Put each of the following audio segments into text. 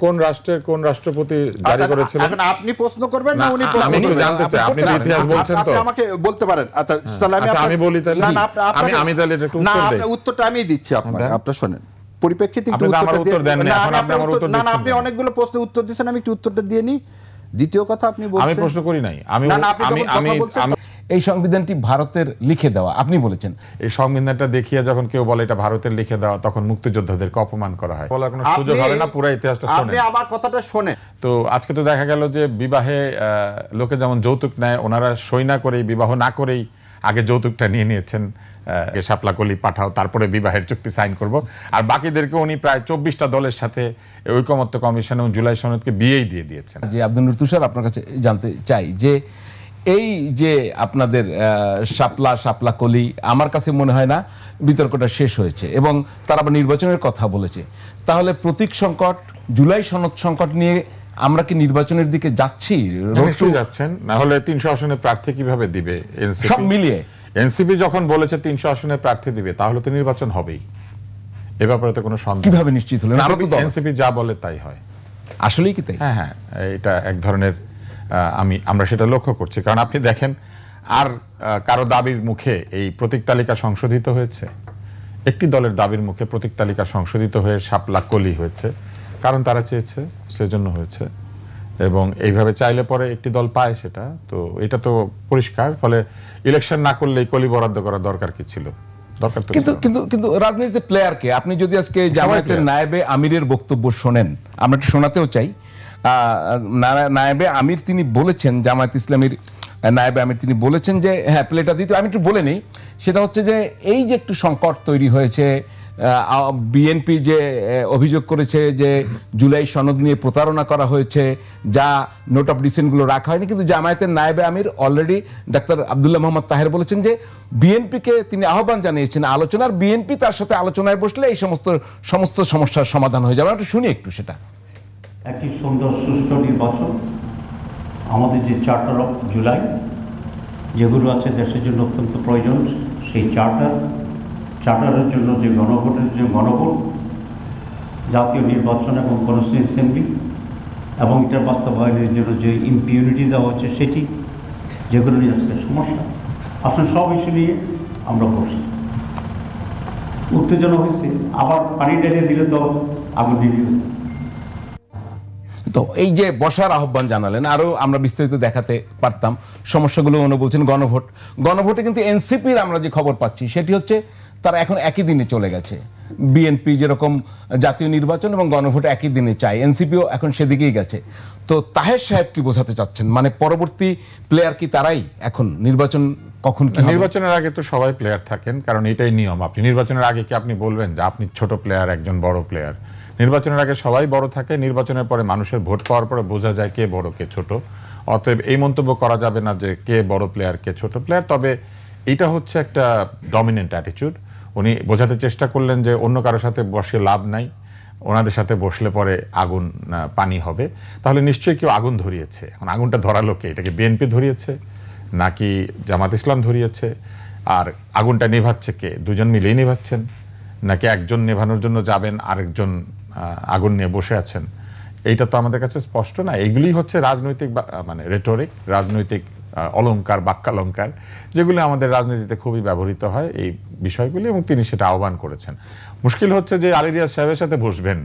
কোন রাষ্ট্রের কোন রাষ্ট্রপতি জারি করেছিলেন? এখন আপনি প্রশ্ন করবেন না উনি প্রশ্ন করবেন? আমি জানতে চাই, আপনি ইতিহাস বলছেন তো, আপনি আমাকে বলতে পারেন। আচ্ছা তাহলে আমি বলি তাহলে। না আমি তাহলে এটা একটু উত্তর দেই। না, উত্তরটা আমি দিচ্ছি আপনাকে, আপনি শুনেন। পরিপ্রেক্ষিতে একটু উত্তর দেন না, এখন আপনি আমার উত্তর দিচ্ছেন। না, আপনি অনেকগুলো প্রশ্নের উত্তর দিয়েছেন, আমি একটু উত্তরটা দিয়ে নিই। দ্বিতীয় কথা আপনি বলছেন আমি প্রশ্ন করি নাই, আমি এই সংবিধানটি ভারতের লিখে দেওয়া আপনি বলেছেন। এই সংবিধানটা দেখিয়ে যখন কেউ বলে এটা ভারতের লিখে দেওয়া, তখন মুক্তিযোদ্ধাদেরকে অপমান করা হয়, বলার কোনো সুযোগ হবে না। পুরো ইতিহাসটা শুনেন, আপনি আমার কথাটা শুনেন। তো আজকে তো দেখা গেল যে বিবাহে লোকে যেমন যৌতুক নেয়, ওনারা সই না করেই, বিবাহ না করেই আগে যৌতুকটা নিয়ে নিয়েছেন, শাপলা কলি পাঠাও, তারপরে বিবাহের চুক্তি সাইন করব। আর বাকিদেরকে উনি প্রায় 24টা দলের সাথে ঐকমত্য কমিশন এবং জুলাই সনদকে বিয়েই দিয়ে দিয়েছেন। যে আব্দুল নূর তুষার, আপনার কাছে জানতে চাই যে এই যে আপনাদের শাপলা কলি, আমার কাছে মনে হয় না বিতর্কটা শেষ হয়েছে এবং তারা আবার নির্বাচনের কথা বলেছে। তাহলে প্রতীক সংকট, জুলাই সনদ সংকট নিয়ে আমরা কি নির্বাচনের দিকে যাচ্ছি? যাচ্ছেন, না হলে 300 আসনে প্রার্থী কিভাবে দিবে? সব মিলিয়ে এনসিপি যখন বলেছে 300 আসনে প্রার্থী দিবে, তাহলে তো নির্বাচন হবেই, এ ব্যাপারে তো কোনো সন্দেহ। কিভাবে নিশ্চিত হলেন? এনসিপি যা বলে তাই হয়। আসলেই কি তাই? হ্যাঁ হ্যাঁ, এটা এক ধরনের আমরা সেটা লক্ষ্য করছি। কারণ আপনি দেখেন, আর কারো দাবির মুখে এই প্রতীক তালিকা সংশোধিত হয়েছে? একটি দলের দাবির মুখে প্রতীক তালিকা সংশোধিত হয়ে শাপলা কলি হয়েছে, কারণ তারা চেয়েছে, সেজন্য হয়েছে। এবং এইভাবে চাইলে পরে একটি দল পায় সেটা, তো এটা তো পরিষ্কার। ফলে ইলেকশন না করলেই কলি বরাদ্দ করা দরকার কি ছিল? কিন্তু রাজনীতিতে প্লেয়ারকে আপনি যদি আজকে জামায়াতের নায়েবে আমিরের বক্তব্য শোনেন, আমরা একটু শোনাতেও চাই। নায়েবে আমির তিনি বলেছেন, জামায়াত ইসলামীর নায়েবে আমির তিনি বলেছেন যে হ্যাঁ প্লেটা দিতে। আমি একটু বলে নেই, সেটা হচ্ছে যে এই যে একটু সংকট তৈরি হয়েছে, বিএনপি যে অভিযোগ করেছে যে জুলাই সনদ নিয়ে প্রতারণা করা হয়েছে, যা নোট অফ ডিসেন্টগুলো রাখা হয়নি, কিন্তু জামায়াতের নায়েবে আমির অলরেডি ডাক্তার আব্দুল্লাহ মোহাম্মদ তাহের বলেছেন যে বিএনপিকে তিনি আহ্বান জানিয়েছেন আলোচনার, বিএনপি তার সাথে আলোচনায় বসলে এই সমস্ত সমস্যার সমাধান হয়ে যাবে। একটু শুনি একটু সেটা। একটি সুন্দর সুষ্ঠু নির্বাচন, আমাদের যে চার্টার অফ জুলাই যেগুলো আছে দেশের জন্য অত্যন্ত প্রয়োজন, সেই চার্টারের জন্য যে গণভোটের যে গণভোট, জাতীয় নির্বাচন এবং কনস্টিটিউয়েন্সি অ্যাসেম্বলি এবং এটার বাস্তবায়নের জন্য যে ইম্পিউনিটি দেওয়া হচ্ছে সেটি, যেগুলো নিয়ে আজকে সমস্যা, আসলে সব ইস্যু নিয়ে আমরা বসি। উত্তেজনা হয়েছে, আবার পানি ঢেলে দিলে তো আগুন নিভিয়ে। তো এই যে বসার আহ্বান জানালেন, আরও আমরা বিস্তারিত দেখাতে পারতাম সমস্যাগুলো। উনি বলছেন গণভোটে কিন্তু এনসিপির আমরা যে খবর পাচ্ছি সেটি হচ্ছে তারা এখন একই দিনে চলে গেছে। বিএনপি যেরকম জাতীয় নির্বাচন এবং গণভোট একই দিনে চায়, এনসিপিও এখন সেদিকেই গেছে। তো তাহের সাহেব কি বোঝাতে চাচ্ছেন? মানে পরবর্তী প্লেয়ার কি তারাই এখন? নির্বাচন কখন কি? নির্বাচনের আগে তো সবাই প্লেয়ার থাকেন, কারণ এটাই নিয়ম। আপনি নির্বাচনের আগে কি আপনি বলবেন যে আপনি ছোট প্লেয়ার, একজন বড় প্লেয়ার? নির্বাচনের আগে সবাই বড় থাকে, নির্বাচনের পরে মানুষের ভোট পাওয়ার পরে বোঝা যায় কে বড় কে ছোট। অতএব এই মন্তব্য করা যাবে না যে কে বড় প্লেয়ার কে ছোট প্লেয়ার। তবে এটা হচ্ছে একটা ডমিনেন্ট অ্যাটিটিউড। উনি বোঝাতে চেষ্টা করলেন যে অন্য কারোর সাথে বসে লাভ নাই, ওনাদের সাথে বসলে পরে আগুন পানি হবে। তাহলে নিশ্চয়ই কেউ আগুন ধরিয়েছে। এখন আগুনটা ধরালো কে? এটাকে বিএনপি ধরিয়েছে নাকি জামাত ইসলাম ধরিয়েছে? আর আগুনটা নেভাচ্ছে কে? দুজন মিলেই নেভাচ্ছেন, নাকি একজন নেভানোর জন্য যাবেন, আরেকজন আগুন নিয়ে বসে আছেন? এইটা তো আমাদের কাছে স্পষ্ট না। এইগুলি হচ্ছে রাজনৈতিক মানে রেটরিক, রাজনৈতিক অলঙ্কার, বাক্যালঙ্কার, যেগুলো আমাদের রাজনীতিতে খুবই ব্যবহৃত হয় এই বিষয়গুলি, এবং তিনি সেটা আহ্বান করেছেন। মুশকিল হচ্ছে যে আলী রিয়াজ সাহেবের সাথে বসবেন,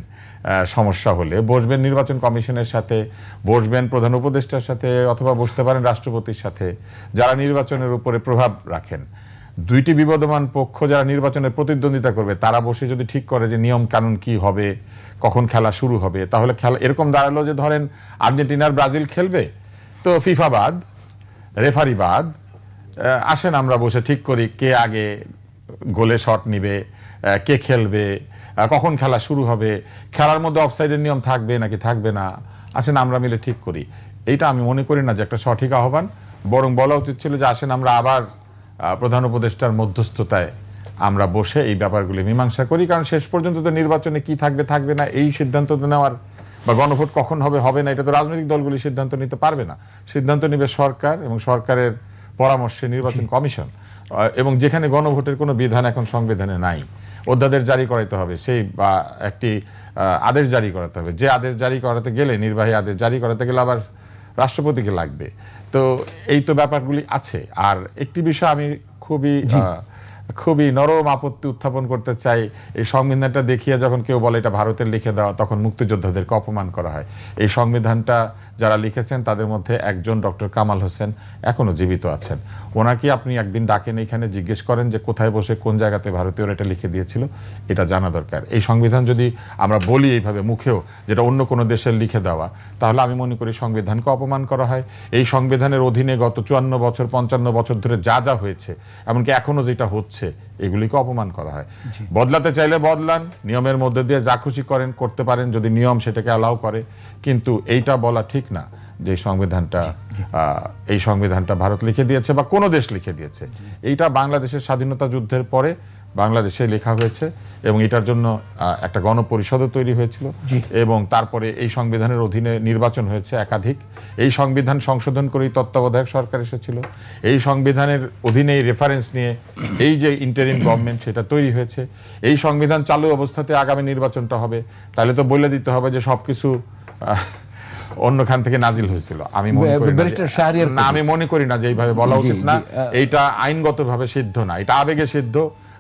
সমস্যা হলে বসবেন নির্বাচন কমিশনের সাথে, বসবেন প্রধান উপদেষ্টার সাথে, অথবা বসতে পারেন রাষ্ট্রপতির সাথে, যারা নির্বাচনের উপরে প্রভাব রাখেন। দুইটি বিবদমান পক্ষ যারা নির্বাচনে প্রতিদ্বন্দ্বিতা করবে, তারা বসে যদি ঠিক করে যে নিয়ম কানুন কি হবে, কখন খেলা শুরু হবে, তাহলে খেলা এরকম দাঁড়ালো যে ধরেন আর্জেন্টিনার ব্রাজিল খেলবে, তো ফিফা বাদ, রেফারি বাদ, আসেন আমরা বসে ঠিক করি কে আগে গোলে শট নিবে, কে খেলবে, কখন খেলা শুরু হবে, খেলার মধ্যে অফসাইডের নিয়ম থাকবে নাকি থাকবে না, আসেন আমরা মিলে ঠিক করি। এইটা আমি মনে করি না যে একটা সঠিক আহ্বান। বরং বলা উচিত ছিল যে আসেন আমরা আবার প্রধান উপদেষ্টার মধ্যস্থতায় আমরা বসে এই ব্যাপারগুলি মীমাংসা করি। কারণ শেষ পর্যন্ত তো নির্বাচনে কি থাকবে থাকবে না এই সিদ্ধান্ত নেওয়ার, বা গণভোট কখন হবে হবে না, এটা তো রাজনৈতিক দলগুলি সিদ্ধান্ত নিতে পারবে না। সিদ্ধান্ত নেবে সরকার এবং সরকারের পরামর্শে নির্বাচন কমিশন, এবং যেখানে গণভোটের কোনো বিধান এখন সংবিধানে নাই। অধ্যাদেশ জারি করাতে হবে, সেই বা একটি আদেশ জারি করাতে হবে। যে আদেশ জারি করাতে গেলে, নির্বাহী আদেশ জারি করাতে গেলে আবার রাষ্ট্রপতিকে লাগবে। তো এই তো ব্যাপারগুলি আছে। আর একটি বিষয় আমি খুবই নরম আপত্তি উত্থাপন করতে চাই। এই সংবিধানটা দেখিয়ে যখন কেউ বলে এটা ভারতের লিখে দেওয়া, তখন মুক্তিযোদ্ধাদেরকে অপমান করা হয়। এই সংবিধানটা যারা লিখেছেন তাদের মধ্যে একজন ডক্টর কামাল হোসেন এখনো জীবিত আছেন। ওনাকে আপনি একদিন ডাকেন, এখানে জিজ্ঞেস করেন যে কোথায় বসে কোন জায়গাতে ভারতীয়রা এটা লিখে দিয়েছিল, এটা জানা দরকার। এই সংবিধান যদি আমরা বলি এইভাবে মুখেও যেটা অন্য কোনো দেশের লিখে দেওয়া, তাহলে আমি মনে করি সংবিধানকে অপমান করা হয়। এই সংবিধানের অধীনে গত 54 বছর 55 বছর ধরে যা যা হয়েছে, এমনকি এখনো যেটা হচ্ছে, এগুলিকে অপমান করা হয়। বদলাতে চাইলে বদলান, নিয়মের মধ্যে দিয়ে যা খুশি করেন করতে পারেন, যদি নিয়ম সেটাকে অ্যালাউ করে। কিন্তু এইটা বলা ঠিক না যে এই সংবিধানটা ভারত লিখে দিয়েছে বা কোনো দেশ লিখে দিয়েছে। এইটা বাংলাদেশের স্বাধীনতা যুদ্ধের পরে বাংলাদেশে লেখা হয়েছে এবং এটার জন্য একটা গণপরিষদও তৈরি হয়েছিল এবং তারপরে এই সংবিধানের অধীনে নির্বাচন হয়েছে একাধিক। এই সংবিধান সংশোধন করেই তত্ত্বাবধায়ক সরকার এসেছিল। এই সংবিধানের অধীনে রেফারেন্স নিয়ে এই যে ইন্টারিম গভর্নমেন্ট, সেটা তৈরি হয়েছে। এই সংবিধান চালু অবস্থাতে আগামী নির্বাচনটা হবে, তাহলে তো বলে দিতে হবে যে সবকিছু অন্যখান থেকে নাজিল হয়েছিল। আমি মনে করি না যে এইভাবে বলা উচিত না। এইটা আইনগতভাবে সিদ্ধ না, এটা আবেগে সিদ্ধ।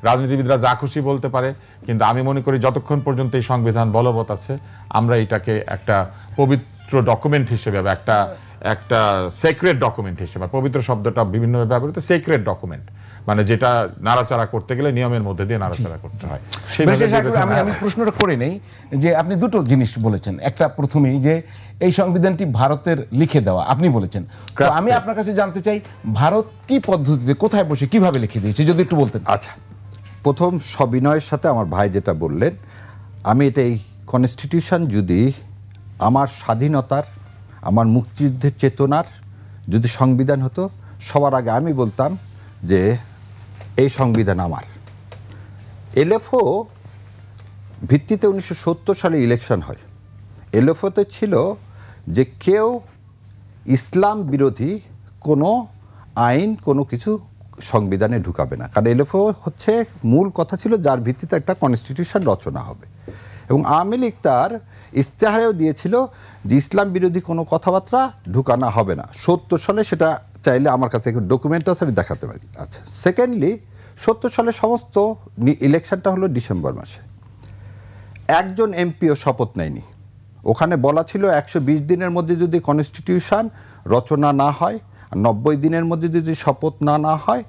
রাজনীতিবিদরা যা খুশি বলতে পারে, কিন্তু আমি মনে করি যতক্ষণ পর্যন্ত এই সংবিধান বলবৎ আছে, আমরা এটাকে একটা পবিত্র ডকুমেন্ট হিসেবে বা একটা সেক্রেট ডকুমেন্ট হিসেবে, পবিত্র শব্দটা বিভিন্নভাবে ব্যবহৃত, সেক্রেট ডকুমেন্ট মানে যেটা নাড়াচাড়া করতে গেলে নিয়মের মধ্যে দিয়ে নাড়াচাড়া করতে হয়। আমি প্রশ্নটা করে নেই যে আপনি দুটো জিনিস বলেছেন। একটা প্রথমেই যে এই সংবিধানটি ভারতের লিখে দেওয়া আপনি বলেছেন, তো আমি আপনার কাছে জানতে চাই ভারত কি পদ্ধতিতে, কোথায় বসে, কিভাবে লিখে দিয়েছে, যদি একটু বলতেন। আচ্ছা, প্রথম সবিনয়ের সাথে আমার ভাই যেটা বললেন, আমি এটা এই কনস্টিটিউশন যদি আমার স্বাধীনতার, আমার মুক্তিযুদ্ধের চেতনার যদি সংবিধান হতো, সবার আগে আমি বলতাম যে এই সংবিধান আমার। এলএফও ভিত্তিতে 1970 সালে ইলেকশন হয়। এলএফওতে ছিল যে কেউ ইসলাম বিরোধী কোনো আইন, কোনো কিছু সংবিধানে ঢুকাবে না, কারণ এলএফও হচ্ছে মূল কথা ছিল যার ভিত্তিতে একটা কনস্টিটিউশন রচনা হবে। এবং আওয়ামী লীগ তার ইস্তেহারেও দিয়েছিল যে ইসলাম বিরোধী কোনো কথাবার্তা ঢুকানো হবে না। 70 সালে সেটা চাইলে আমার কাছে ডকুমেন্ট আছে, আমি দেখাতে পারি। আচ্ছা, সেকেন্ডলি 70 সালে সমস্ত ইলেকশনটা হলো ডিসেম্বর মাসে। একজন এমপিও শপথ নেয়নি। ওখানে বলা ছিল 120 দিনের মধ্যে যদি কনস্টিটিউশন রচনা না হয়, 90 দিনের মধ্যে যদি শপথ না হয়,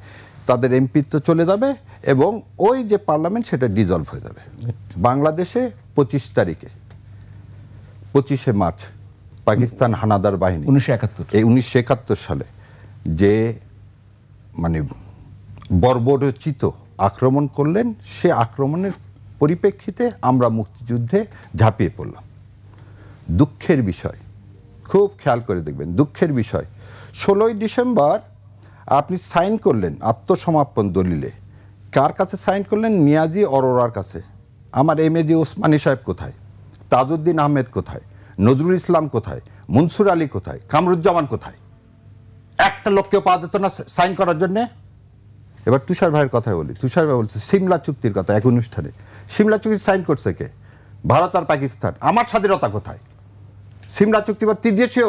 তাদের এমপিত্ব চলে যাবে এবং ওই যে পার্লামেন্ট সেটা ডিজলভ হয়ে যাবে। বাংলাদেশে 25 মার্চ পাকিস্তান হানাদার বাহিনী 1971 সালে যে মানে বর্বরচিত আক্রমণ করলেন, সে আক্রমণের পরিপ্রেক্ষিতে আমরা মুক্তিযুদ্ধে ঝাঁপিয়ে পড়লাম। দুঃখের বিষয়, খুব খেয়াল করে দেখবেন, দুঃখের বিষয় 16ই ডিসেম্বর আপনি সাইন করলেন আত্মসমর্পণ দলিলে। কার কাছে সাইন করলেন? নিয়াজি অরোরার কাছে। আমার এমএজি ওসমানী সাহেব কোথায়? তাজউদ্দিন আহমেদ কোথায়? নজরুল ইসলাম কোথায়? মনসুর আলী কোথায়? কামরুজ্জামান কোথায়? একটা লোককেও পাওয়া যেত না সাইন করার জন্যে। এবার তুষার ভাইয়ের কথাই বলি। তুষার ভাই বলছে সিমলা চুক্তির কথা এক অনুষ্ঠানে। সিমলা চুক্তি সাইন করছে কে? ভারত আর পাকিস্তান। আমার স্বাধীনতা কোথায়? সিমলা চুক্তি বা ত্রিদেশীয়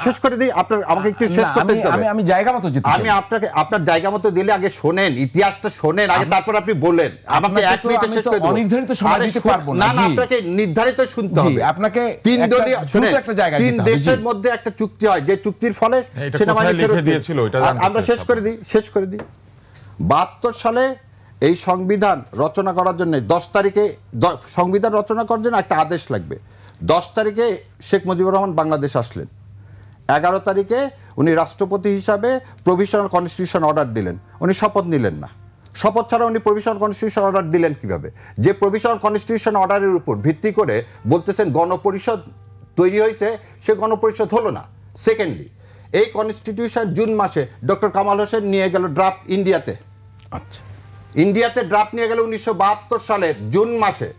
শেষ করে দিই, আপনার আমাকে একটু শেষ করতে হবে। আমি জায়গা মতো যেতে চাই। আমি আপনাকে আপনার জায়গা মতো দিলে আগে শোনেন, ইতিহাসটা শোনেন আগে, তারপর আপনি বলেন। আমাকে 1 মিনিটে শেষ করে দিন। অনির্ধারিত সময় দিতে পারবো না। না, আপনাকে নির্ধারিত শুনতে হবে। আপনাকে তিন দলীয় শুনে তিন দেশের মধ্যে একটা চুক্তি হয়, যে চুক্তির ফলে সেনাবাহিনী ফেরত দিয়েছিল। আমরা শেষ করে দিই। 72 সালে এই সংবিধান রচনা করার জন্য 10 তারিখে সংবিধান রচনা করার জন্য একটা আদেশ লাগবে। 10 তারিখে শেখ মুজিবুর রহমান বাংলাদেশ আসলেন। 11 তারিখে উনি রাষ্ট্রপতি হিসাবে প্রভিশনাল কনস্টিটিউশন অর্ডার দিলেন। উনি শপথ নিলেন না। শপথ ছাড়া উনি প্রভিশনাল কনস্টিটিউশন অর্ডার দিলেন কিভাবে? যে প্রভিশনাল কনস্টিটিউশন অর্ডারের উপর ভিত্তি করে বলতেছেন গণপরিষদ তৈরি হয়েছে, সে গণপরিষদ হলো না। সেকেন্ডলি, এই কনস্টিটিউশন জুন মাসে ডক্টর কামাল হোসেন নিয়ে গেল ড্রাফট ইন্ডিয়াতে। আচ্ছা, ইন্ডিয়াতে ড্রাফট নিয়ে গেল 1972 সালের জুন মাসে।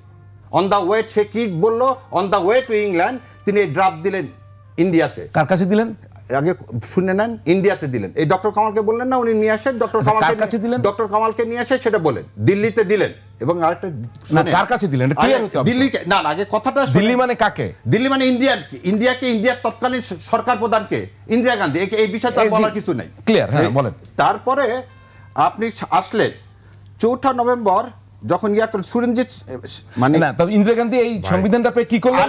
অন দ্য ওয়ে, সে কি বললো? On the way to England তিনি এই ড্রাফট দিলেন ইন্ডিয়াতে। কার কাছে দিলেন? আগে শুনে নেন, ইন্ডিয়াতে দিলেন। এই ডক্টর কামালকে বললেন না উনি নিয়ে আসেন, ডক্টর কামালকে নিয়ে আসে সেটা বলেন, দিল্লিতে দিলেন। এবং আরেকটা না, কার কাছে দিলেন? এটা clear হতে হবে। দিল্লিকে না না, আগে কথাটা শুনুন। দিল্লি মানে কাকে? দিল্লি মানে ইন্ডিয়ার তৎকালীন সরকার প্রধানকে, ইন্দিরা গান্ধী। এই বিষয়ে তার বলার কিছু নাই। ক্লিয়ার, হ্যাঁ বলেন। তারপরে আপনি আসলেন 4 নভেম্বর যখন সুরঞ্জিত মানে না, তবে ইন্দিরা গান্ধী এই সংবিধানটা পেয়ে কি করলেন?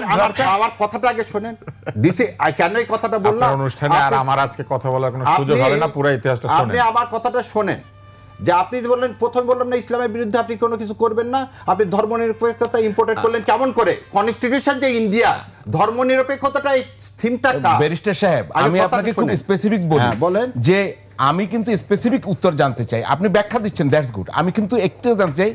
আমার কথাটা আগে শোনেন। কেন এই কথাটা বললাম? আপনার অনুষ্ঠানে আর আমার আজকে কথা বলার কোনো সুযোগ হবে না, পুরো ইতিহাসটা শুনেন। আপনি আমার কথাটা শোনেন, যে আপনি বললেন, প্রথম বললাম না ইসলামের বিরুদ্ধে আপনি কোনো কিছু করবেন না, আপনি ধর্মনিরপেক্ষতা ইম্পোর্টেড করলেন কেমন করে? কনস্টিটিউশন যে ইন্ডিয়া, ধর্মনিরপেক্ষতাটা এই থিমটা ব্যারিস্টার সাহেব, আমি আপনাকে খুব স্পেসিফিক বলি, বলেন যে আমি কিন্তু স্পেসিফিক উত্তর জানতে চাই। আপনি ব্যাখ্যা দিচ্ছেন, দ্যাটস গুড। আমি কিন্তু একটু জানতে চাই,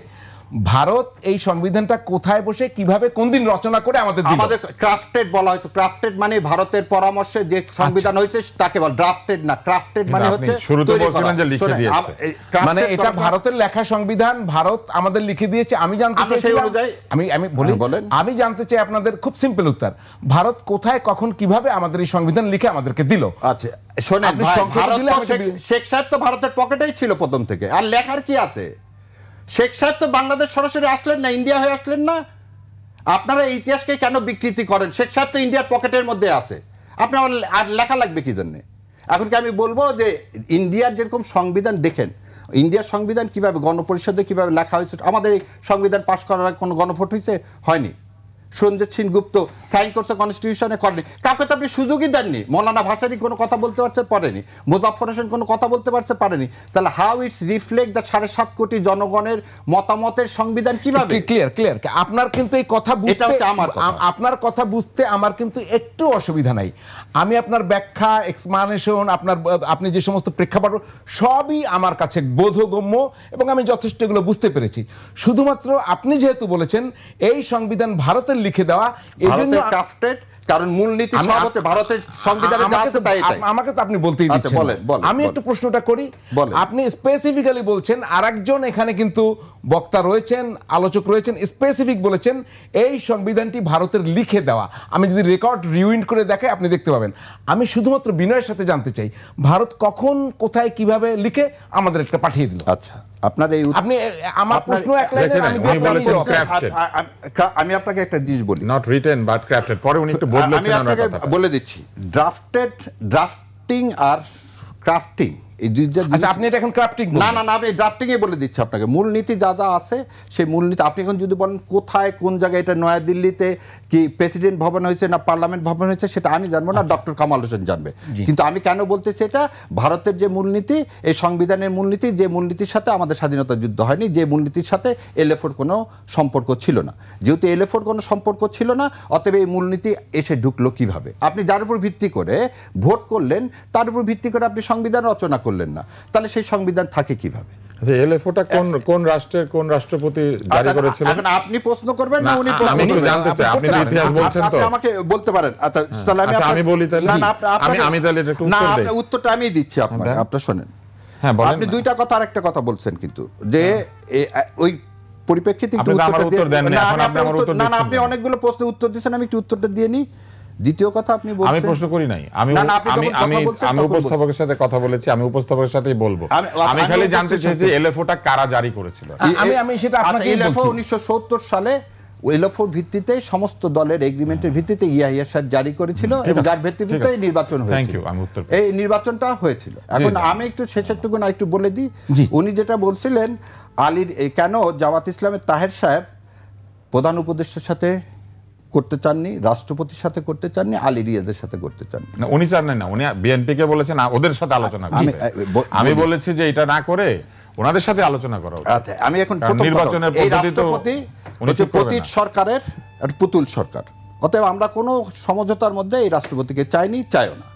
ভারত এই সংবিধানটা কোথায় বসে কিভাবে কোন দিন রচনা করে আমাদের দিল? আমাদের ক্রাফটেড বলা হয়েছে। ক্রাফটেড মানে ভারতের পরামর্শে যে সংবিধান হয়েছে তাকে বল ড্রাফটেড, না ক্রাফটেড মানে হচ্ছে শুরুতে বলছিলেন যে লিখে দিয়েছে, মানে এটা ভারতের লেখা সংবিধান, ভারত আমাদের লিখে দিয়েছে। আমি জানতে চাই, আমি বলি, আমি জানতে চাই আপনাদের খুব সিম্পল উত্তর, ভারত কোথায় কখন কিভাবে আমাদের এই সংবিধান লিখে আমাদেরকে দিল? আচ্ছা শোনেন, শেখ সাহেব তো ভারতের পকেটেই ছিল প্রথম থেকে, আর লেখার কি আছে? শেখ সাহেব তো বাংলাদেশ সরাসরি আসলেন না, ইন্ডিয়া হয়ে আসলেন না। আপনারা এই ইতিহাসকে কেন বিকৃতি করেন? শেখ সাহেব তো ইন্ডিয়ার পকেটের মধ্যে আছে, আপনার আর লেখা লাগবে কি জন্যে? এখন কি আমি বলবো যে ইন্ডিয়ার যেরকম সংবিধান দেখেন, ইন্ডিয়ার সংবিধান কিভাবে গণপরিষদে কিভাবে লেখা হয়েছে? আমাদের এই সংবিধান পাশ করার আগে কোনো গণভোট হয়েছে? হয়নি। সঞ্জিত সেনগুপ্ত সাইন করছে, কনস্টিটিউশনে করেনি। কাউকে তো আপনি সুযোগই দেননি। মৌলানা ভাসানী কোনো কথা বলতে পারছে, পারেনি। মুজাফফর হোসেন কোনো কথা বলতে পারছে, পারেনি। তাহলে হাউ ইটস রিফ্লেক্ট দ্য 7.5 কোটি জনগণের মতামতের সংবিধান কিভাবে? ক্লিয়ার। আপনার কিন্তু এই কথা বুঝতে, আপনার কথা বুঝতে আমার কিন্তু একটু অসুবিধা নাই। আমি আপনার ব্যাখ্যা, এক্সপ্লানেশন, আপনি যে সমস্ত প্রেক্ষাপট সবই আমার কাছে বোধগম্য এবং আমি যথেষ্ট এগুলো বুঝতে পেরেছি। শুধুমাত্র আপনি যেহেতু বলেছেন এই সংবিধান ভারতের লিখে দেওয়া, এইজন্য ক্রাফটেড, কারণ মূলনীতি সব হচ্ছে ভারতের সংবিধানে যা আছে তাই। আমাকে তো আপনি বলতেই দিচ্ছেন। আমি একটু প্রশ্নটা করি। আপনি স্পেসিফিক্যালি বলছেন, আরেকজন এখানে কিন্তু বক্তা রয়েছেন, আলোচক রয়েছেন, স্পেসিফিক বলেছেন এই সংবিধানটি ভারতের লিখে দেওয়া। আমি যদি রেকর্ড রিউইন্ড করে দেখাই আপনি দেখতে পাবেন। আমি শুধুমাত্র বিনয়ের সাথে জানতে চাই, ভারত কখন, কোথায়, কিভাবে লিখে আমাদের একটা পাঠিয়ে দিল? আচ্ছা, আপনার এই আপনি আমার প্রশ্ন এক লাইনে আমি আপনাকে একটা জিনিস বলি, নট রিটেন বাট ক্রাফটেড। পরে উনি একটু বদলেছেন। আমি আপনাকে বলে দিচ্ছি, ড্রাফটিং আর ক্রাফটিং এই দুইটা। আচ্ছা, আপনি এটা এখন ক্রাফটিং? না, আমি ড্রাফটিং এ বলে দিচ্ছি আপনাকে। মূলনীতি যা যা আছে সেই মূলনীতি আপনি এখন যদি বলেন কোথায়, কোন জায়গায়, এটা নয়াদিল্লিতে কি প্রেসিডেন্ট ভবন হয়েছে না পার্লামেন্ট ভবন হয়েছে, সেটা আমি জানবো না, ডক্টর কামাল হোসেন জানবে। কিন্তু আমি কেন বলতেছি, এটা ভারতের যে মূলনীতি, এই সংবিধানের মূলনীতি, যে মূলনীতির সাথে আমাদের স্বাধীনতা যুদ্ধ হয়নি, যে মূলনীতির সাথে এলএফওর কোনো সম্পর্ক ছিল না, যেহেতু এলএফওর কোনো সম্পর্ক ছিল না, অতএব এই মূলনীতি এসে ঢুকলো কিভাবে? আপনি যার উপর ভিত্তি করে ভোট করলেন, তার উপর ভিত্তি করে আপনি সংবিধান রচনা করলেন না, তাহলে সেই সংবিধান থাকে কিভাবে? আচ্ছা, এলএফওটা কোন রাষ্ট্রের কোন রাষ্ট্রপতি জারি করেছিলেন? এখন আপনি প্রশ্ন করবেন না উনি প্রশ্ন আমি করবেন? জানতে চাই, আপনি ইতিহাস বলছেন তো, আপনি আমাকে বলতে পারেন। আচ্ছা, তাহলে আমি বলি তাহলে। না, আমি তাহলে একটু উত্তর দেই। আপনার উত্তরটা আমি দিচ্ছি আপনাকে, আপনি শুনেন। হ্যাঁ, বলেন। আপনি দুইটা কথা, আরেকটা কথা বলছেন কিন্তু, যে ওই পরিপ্রেক্ষিতে একটু উত্তর দেন না। এখন আপনি আমার উত্তর দিচ্ছেন না। আপনি অনেকগুলো প্রশ্নের উত্তর দিয়েছেন, আমি একটু উত্তরটা দিয়ে নিই। দ্বিতীয় কথা, আপনি বলছেন আমি প্রশ্ন করি নাই, আমি উপস্থাপকের সাথে কথা বলেছি, আমি উপস্থাপকের সাথেই বলবো। আমি খালি জানতে চাই যে এলএফওটা কারা জারি করেছিল। আমি সেটা আপনাকে বলছি। এলএফও 1970 সালে এলএফওর ভিত্তিতে, সমস্ত দলের এগ্রিমেন্টের ভিত্তিতে ইয়াহিয়া সাহেব জারি করেছিল এবং যার ভিত্তিতে নির্বাচন হয়েছিল। এই নির্বাচনটা হয়েছিল। এখন আমি একটু শেষেরটুকু না একটু বলে দিই। উনি যেটা বলছিলেন, আলীর কেন জামাত ইসলামের তাহের সাহেব প্রধান উপদেষ্টার সাথে করতে চাননি, রাষ্ট্রপতির সাথে করতে চাননি, আলী রিয়াজের সাথে করতে চাননি? উনি চান না, উনি বিএনপি কে বলেছেন ওদের সাথে আলোচনা করতে। আমি বলেছি যে এটা না করে ওনাদের সাথে আলোচনা করা উচিত। আচ্ছা, আমি এখন নির্বাচনের পদ্ধতি তো প্রতীক সরকারের পুতুল সরকার, অতএব আমরা কোনো সমঝোতার মধ্যে এই রাষ্ট্রপতিকে চাইনি, চাইও না।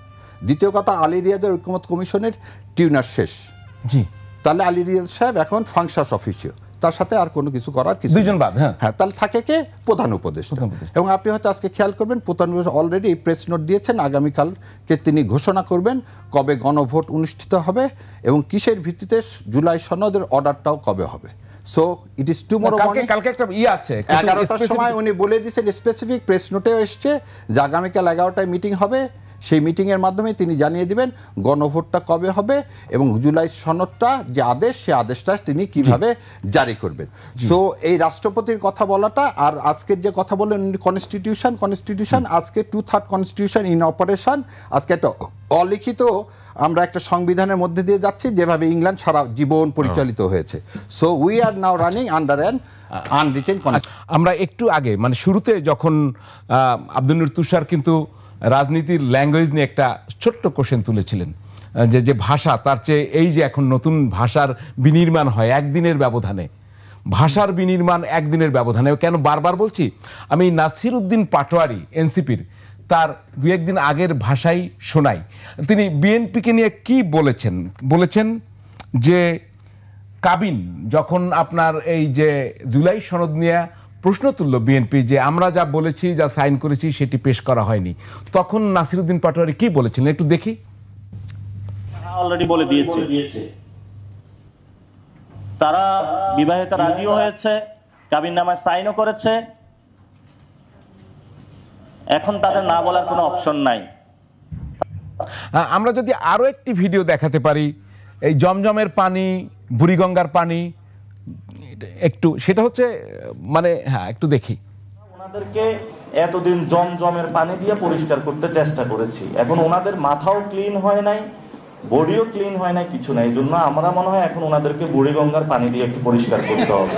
দ্বিতীয় কথা, আলী রিয়াজের ঐকমত্য কমিশনের টিউনার শেষ। তাহলে আলী রিয়াজ সাহেব এখন ফাংশনস অফিসিয়াল, তার সাথে আর কোনো কিছু করার কিছু দুইজন বাদ। হ্যাঁ, তাহলে থাকে কে? প্রধান উপদেষ্টা। এবং আপনি হয়তো আজকে খেয়াল করবেন, প্রধান উপদেষ্টা অলরেডি প্রেস নোট দিয়েছেন, আগামীকালকে তিনি ঘোষণা করবেন কবে গণভোট অনুষ্ঠিত হবে এবং কিসের ভিত্তিতে জুলাই সনদের অর্ডারটাও কবে হবে। So it is tomorrow morning. কালকে একটা আছে 11টার সময় উনি বলে দিয়েছেন, স্পেসিফিক প্রেস নোটেও এসছে যে আগামীকাল 11টায় মিটিং হবে সেই মিটিংয়ের মাধ্যমে তিনি জানিয়ে দিবেন গণভোটটা কবে হবে এবং জুলাই সনদটা যে আদেশ, সে আদেশটা তিনি কিভাবে জারি করবেন। সো এই রাষ্ট্রপতির কথা বলাটা আর আজকের যে কথা বললেন কনস্টিটিউশন আজকে 2/3 কনস্টিটিউশন ইন অপারেশন, আজকে একটা অলিখিত আমরা একটা সংবিধানের মধ্যে দিয়ে যাচ্ছি যেভাবে ইংল্যান্ড সারা জীবন পরিচালিত হয়েছে। So we are now running under an unwritten constitution. আমরা একটু আগে মানে শুরুতে যখন আব্দুল নূর তুষার কিন্তু রাজনীতির ল্যাঙ্গুয়েজ নিয়ে একটা ছোট্ট কোশ্চেন তুলেছিলেন, যে ভাষা তার চেয়ে এই যে এখন নতুন ভাষার বিনির্মাণ হয় একদিনের ব্যবধানে, ভাষার বিনির্মাণ একদিনের ব্যবধানে, কেন বারবার বলছি, আমি নাসির উদ্দিন পাটোয়ারি এনসিপির তার দু একদিন আগের ভাষাই শোনাই। তিনি বিএনপিকে নিয়ে কি বলেছেন যে কাবিন যখন আপনার এই যে জুলাই সনদ নিয়ে প্রশ্ন তুলল বিএনপি যে আমরা যা বলেছি, যা সাইন করেছি সেটি পেশ করা হয়নি, তখন নাসির উদ্দিন পাটোয়ারি কি বলেছিলেন একটু দেখি। অলরেডি বলে দিয়েছে, তারা বিবাহিত রাজিও হয়েছে, কাবিন নামায় সাইনও করেছে, এখন তাদের না বলার কোনো অপশন নাই। আমরা যদি আরো একটি ভিডিও দেখাতে পারি, এই জমজমের পানি, বুড়িগঙ্গার পানি, একটু সেটা হচ্ছে মানে হ্যাঁ একটু দেখি। ওনাদেরকে এতদিন জমজমের পানি দিয়ে পরিষ্কার করতে চেষ্টা করেছি, এখন ওনাদের মাথাও ক্লিন হয় নাই, বডিও ক্লিন হয় নাই, কিছু নাই। এই জন্য আমরা মনে হয় এখন ওনাদেরকে বুড়িগঙ্গার পানি দিয়ে একটু পরিষ্কার করতে হবে।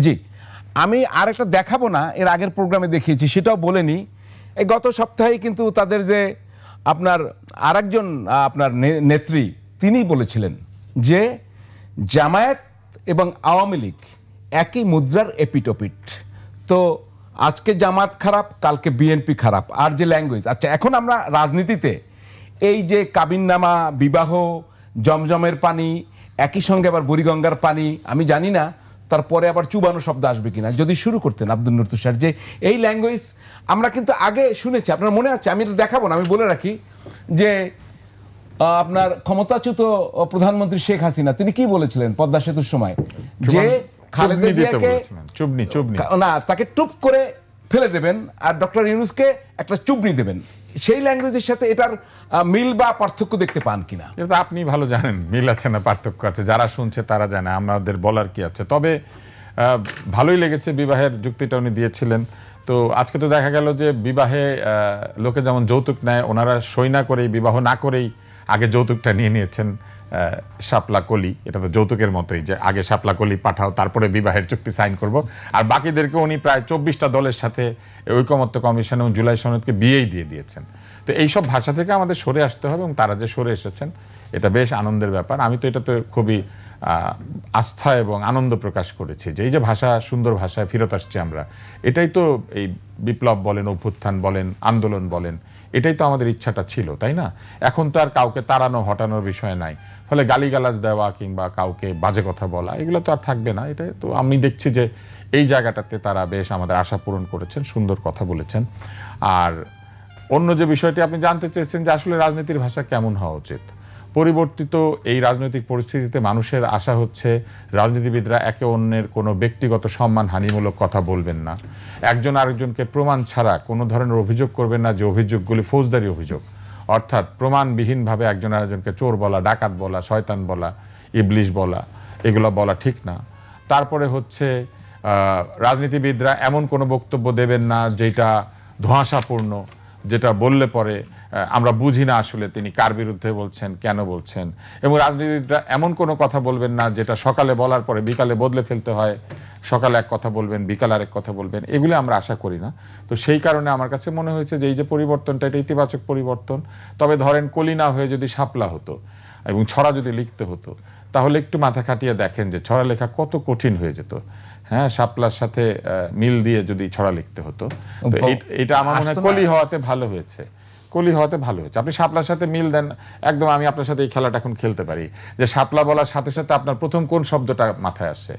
জি, আমি আর একটা দেখাবো না, এর আগের প্রোগ্রামে দেখিয়েছি, সেটাও বলেনি। এই গত সপ্তাহে কিন্তু তাদের যে আপনার আরেকজন আপনার নেত্রী তিনি বলেছিলেন যে জামায়াত এবং আওয়ামী লীগ একই মুদ্রার এপিটোপিট। তো আজকে জামাত খারাপ, কালকে বিএনপি খারাপ, আর যে ল্যাঙ্গুয়েজ। আচ্ছা, এখন আমরা রাজনীতিতে এই যে কাবিননামা, বিবাহ, জমজমের পানি, একই সঙ্গে আবার বুড়িগঙ্গার পানি, আমি জানি না তারপরে আবার চুবানো শব্দ আসবে কিনা। যদি শুরু করতেন আব্দুল নূর তুষার, যে এই ল্যাঙ্গুয়েজ আমরা কিন্তু আগে শুনেছি, আপনার মনে আছে, আমি এটা দেখাবো না, আমি বলে রাখি যে আপনার ক্ষমতাচ্যুত প্রধানমন্ত্রী শেখ হাসিনা তিনি কি বলেছিলেন পদ্মা সেতুর সময়, যে খালেদা জিয়াকে না তাকে টুপ করে ফেলে দেবেন আর ডক্টর ইউনূসকে একটা চুবনি দেবেন। সেই ল্যাঙ্গুয়েজের সাথে এটার মিল বা পার্থক্য দেখতে পান কিনা? এটা আপনি ভালো জানেন, মিল আছে না পার্থক্য আছে, যারা শুনছে তারা জানে, আমাদের বলার কি আছে। তবে ভালোই লেগেছে বিবাহের যুক্তিটা উনি দিয়েছিলেন। তো আজকে তো দেখা গেল যে বিবাহে লোকে যেমন যৌতুক নেয়, ওনারা সই না করেই, বিবাহ না করেই আগে যৌতুকটা নিয়ে নিয়েছেন। শাপলা কলি, এটা তো যৌতুকের মতোই, যে আগে শাপলা কলি পাঠাও, তারপরে বিবাহের চুক্তি সাইন করব। আর বাকিদেরকে উনি প্রায় 24টা দলের সাথে ঐকমত্য কমিশন এবং জুলাই সনদকে বিয়েই দিয়ে দিয়েছেন। তো এইসব ভাষা থেকে আমাদের সরে আসতে হবে, এবং তারা যে সরে এসেছেন এটা বেশ আনন্দের ব্যাপার। আমি তো এটাতে খুবই আস্থা এবং আনন্দ প্রকাশ করেছি যে এই যে ভাষা, সুন্দর ভাষায় ফেরত আসছি আমরা। এটাই তো এই বিপ্লব বলেন, অভ্যুত্থান বলেন, আন্দোলন বলেন, এটাই তো আমাদের ইচ্ছাটা ছিল, তাই না? এখন তো আর কাউকে তাড়ানো হটানোর বিষয় নাই, ফলে গালিগালাজ দেওয়া কিংবা কাউকে বাজে কথা বলা এগুলো তো আর থাকবে না। এটা তো আমি দেখছি যে এই জায়গাটাতে তারা বেশ আমাদের আশা পূরণ করেছেন, সুন্দর কথা বলেছেন। আর অন্য যে বিষয়টি আপনি জানতে চেয়েছেন যে আসলে রাজনীতির ভাষা কেমন হওয়া উচিত, পরিবর্তিত এই রাজনৈতিক পরিস্থিতিতে মানুষের আশা হচ্ছে রাজনীতিবিদরা একে অন্যের কোনো ব্যক্তিগত সম্মানহানিমূলক কথা বলবেন না, একজন আরেকজনকে প্রমাণ ছাড়া কোনো ধরনের অভিযোগ করবেন না, যে অভিযোগগুলি ফৌজদারি অভিযোগ, অর্থাৎ প্রমাণবিহীনভাবে একজন আরেকজনকে চোর বলা, ডাকাত বলা, শয়তান বলা, ইবলিশ বলা, এগুলো বলা ঠিক না। তারপরে হচ্ছে রাজনীতিবিদরা এমন কোনো বক্তব্য দেবেন না যেটা ধোঁয়াশাপূর্ণ, যেটা বললে পরে আমরা বুঝি না আসলে তিনি কার বিরুদ্ধে বলছেন, কেন বলছেন। এবং রাজনীতিবিদরা এমন কোনো কথা বলবেন না যেটা সকালে বলার পরে বিকালে বদলে ফেলতে হয়, সকালে এক কথা বলবেন, বিকালে আরেক কথা বলবেন, এগুলো আমরা আশা করি না। তো সেই কারণে আমার কাছে মনে হয়েছে যে এই যে পরিবর্তনটা, এটা ইতিবাচক পরিবর্তন। তবে ধরেন কলি না হয়ে যদি শাপলা হতো এবং ছড়া যদি লিখতে হতো, তাহলে একটু মাথা খাটিয়ে দেখেন যে ছড়া লেখা কত কঠিন হয়ে যেত। হ্যাঁ, শাপলার সাথে মিল দিয়ে যদি ছড়া লিখতে হতো। তো এটা আমার মনে হয় কলি হওয়াতে ভালো হয়েছে, কলি হওয়াতে ভালো হয়েছে। আপনি শাপলার সাথে মিল দেন, একদম আমি আপনার সাথে এই খেলাটা এখন খেলতে পারি যে শাপলা বলার সাথে সাথে আপনার প্রথম কোন শব্দটা মাথায় আসে?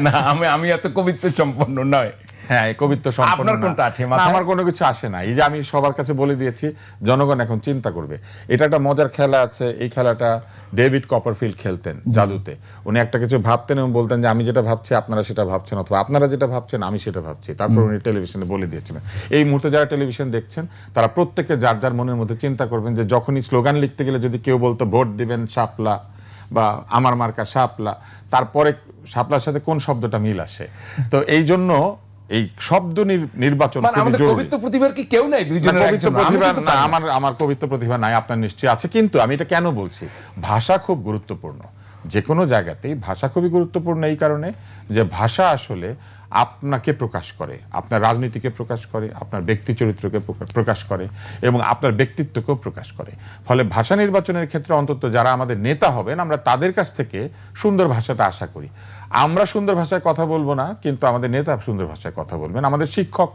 না, আমি এত কবিত্ব সম্পন্ন নয়। হ্যাঁ, এই কবিত্ব সম্পন্ন আপনার না। কোনটা আসে না, মাথায়? আমার কোনো কিছু আসে না। এই যে আমি সবার কাছে বলে দিয়েছি, জনগণ এখন চিন্তা করবে। এটা একটা মজার খেলা আছে, এই খেলাটা ডেভিড কপারফিল্ড খেলতেন জাদুতে। উনি একটা কিছু ভাবতেন এবং বলতেন যে আমি যেটা ভাবছি আপনারা সেটা ভাবছেন, অথবা আপনারা যেটা ভাবছেন আমি সেটা ভাবছি। তারপর উনি টেলিভিশনে বলে দিয়েছিলেন। এই মুহূর্তে যারা টেলিভিশন দেখছেন তারা প্রত্যেকে যার যার মনের মধ্যে চিন্তা করবেন যে যখনই স্লোগান লিখতে গেলে যদি কেউ বলতো ভোট দিবেন শাপলা বা আমার মার্কা শাপলা, তারপরে শাপলার সাথে কোন শব্দটা মিল আসে। তো এই জন্য এই শব্দ নির্বাচন মানে আমাদের কবিত্ব প্রতিভার কি কেউ নাই দুইজনের একজন? আমি কিন্তু না, পারি না। আমার কবিত্ব প্রতিভা নাই, আপনার নিশ্চয়ই আছে। কিন্তু আমি এটা কেন বলছি, ভাষা খুব গুরুত্বপূর্ণ। যে কোনো জায়গাতেই ভাষা খুবই গুরুত্বপূর্ণ এই কারণে যে ভাষা আসলে আপনাকে প্রকাশ করে, আপনার রাজনীতিকে প্রকাশ করে, আপনার ব্যক্তি চরিত্রকে প্রকাশ করে এবং আপনার ব্যক্তিত্বকেও প্রকাশ করে। ফলে ভাষা নির্বাচনের ক্ষেত্রে অন্তত যারা আমাদের নেতা হবেন আমরা তাদের কাছ থেকে সুন্দর ভাষাটা আশা করি। আমরা সুন্দর ভাষায় কথা বলবো না, কিন্তু আমাদের নেতা সুন্দর ভাষায় কথা বলবেন, আমাদের শিক্ষক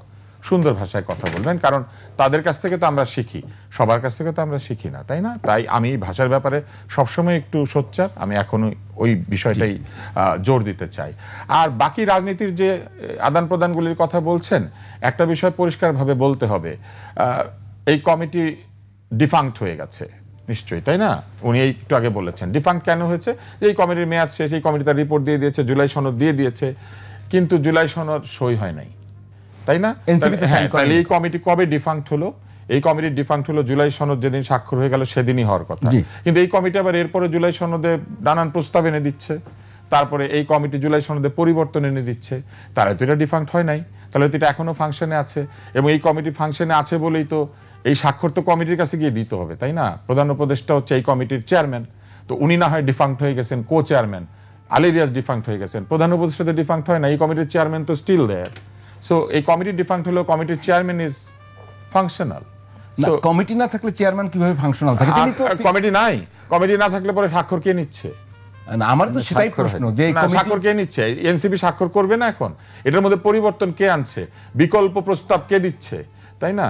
সুন্দর ভাষায় কথা বলবেন, কারণ তাদের কাছ থেকে তো আমরা শিখি, সবার কাছ থেকে তো আমরা শিখি না, তাই না? তাই আমি ভাষার ব্যাপারে সবসময় একটু সোচ্চার, আমি এখনো ওই বিষয়টাই জোর দিতে চাই। আর বাকি রাজনীতির যে আদান প্রদানগুলির কথা বলছেন, একটা বিষয় পরিষ্কারভাবে বলতে হবে, এই কমিটি ডিফাঙ্ক্ট হয়ে গেছে নিশ্চয়ই, তাই না? উনি একটু আগে বলেছেন ডিফাঙ্ক্ট কেন হয়েছে, এই কমিটির মেয়াদ শেষ, এই কমিটি তার রিপোর্ট দিয়ে দিয়েছে, জুলাই সনদ দিয়ে দিয়েছে, কিন্তু জুলাই সনদ সই হয় নাই, তাই না? তাহলে এই কমিটি কবে ডিফাঙ্ক্ট হলো? এই কমিটির ডিফাঙ্ক্ট হলো জুলাই সনদ যেদিন স্বাক্ষর হয়ে গেল সেদিনই হওয়ার কথা। কিন্তু এই কমিটি আবার এরপরে জুলাই সনদে নানান প্রস্তাব এনে দিচ্ছে, তারপরে এই কমিটি জুলাই সনদে পরিবর্তন এনে দিচ্ছে, তারা তো এটা ডিফাঙ্ক্ট হয় নাই, তাহলে তো এটা এখনো ফাংশনে আছে। এবং এই কমিটি ফাংশনে আছে বলেই তো এই স্বাক্ষর তো কমিটির কাছে গিয়ে দিতে হবে, তাই না? প্রধান উপদেষ্টা হচ্ছে এই কমিটির চেয়ারম্যান, তো উনি না হয় ডিফাঙ্ক্ট হয়ে গেছেন, কো চেয়ারম্যান আলী রিয়াজ ডিফাঙ্ক্ট হয়ে গেছেন, প্রধান উপদেষ্টা তো ডিফাঙ্ক্ট হয় না, এই কমিটির চেয়ারম্যান তো স্টিল দেয়ার। সো এই কমিটি ডিফাঙ্ক্ট হলো, কমিটির চেয়ারম্যান ইজ ফাংশনাল। কমিটি না থাকলে চেয়ারম্যান কিভাবে ফাংশনাল থাকে? কমিটি নাই, কমিটি না থাকলে পরে স্বাক্ষর কে নিচ্ছে? আমার তো সেটাই প্রশ্ন যে স্বাক্ষর কে নিচ্ছে? এনসিপি স্বাক্ষর করবে না এখন? এটার মধ্যে পরিবর্তন কে আনছে? বিকল্প প্রস্তাব কে দিচ্ছে, তাই না?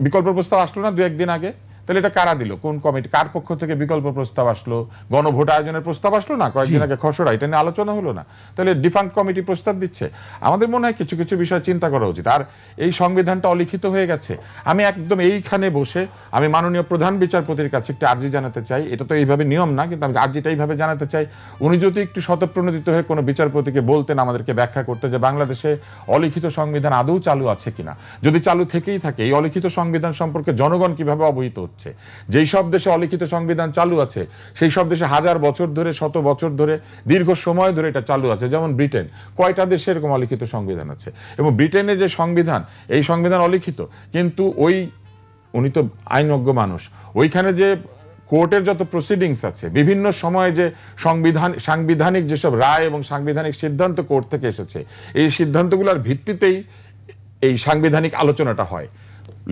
বিকল্প প্রস্তাব আসলো না দু একদিন আগে, তাহলে এটা কারা দিল? কোন কমিটি, কার পক্ষ থেকে বিকল্প প্রস্তাব আসলো? গণভোট আয়োজনের প্রস্তাব আসলো না কয়েকদিন আগে, খসড়া, এটা নিয়ে আলোচনা হলো না, তাহলে ডিফাঙ্ক্ট কমিটি প্রস্তাব দিচ্ছে। আমাদের মনে হয় কিছু কিছু বিষয় চিন্তা করা উচিত। আর এই সংবিধানটা অলিখিত হয়ে গেছে, আমি একদম এইখানে বসে আমি মাননীয় প্রধান বিচারপতির কাছে একটু আর্জি জানাতে চাই। এটা তো এইভাবে নিয়ম না, কিন্তু আমি আর্জিটা এইভাবে জানাতে চাই, উনি যদি একটু স্বতঃপ্রণোদিত হয়ে কোনো বিচারপতিকে বলতেন, আমাদেরকে ব্যাখ্যা করতে যে বাংলাদেশে অলিখিত সংবিধান আদৌ চালু আছে কিনা, যদি চালু থেকেই থাকে এই অলিখিত সংবিধান সম্পর্কে জনগণ কিভাবে অবহিত হচ্ছে। যেই সব দেশে অলিখিত সংবিধান চালু আছে সেই সব দেশে হাজার বছর ধরে, শত বছর ধরে, দীর্ঘ সময় ধরে এটা চালু আছে। যেমন ব্রিটেন, কয়টা দেশে এরকম অলিখিত সংবিধান আছে? এবং ব্রিটেনের যে সংবিধান, এই সংবিধান অলিখিত, কিন্তু উনি তো আইনজ্ঞ মানুষ, ওইখানে যে কোর্টের যত প্রসিডিংস আছে, বিভিন্ন সময়ে যে সাংবিধানিক যেসব রায় এবং সাংবিধানিক সিদ্ধান্ত কোর্ট থেকে এসেছে, এই সিদ্ধান্তগুলোর ভিত্তিতেই এই সাংবিধানিক আলোচনাটা হয়।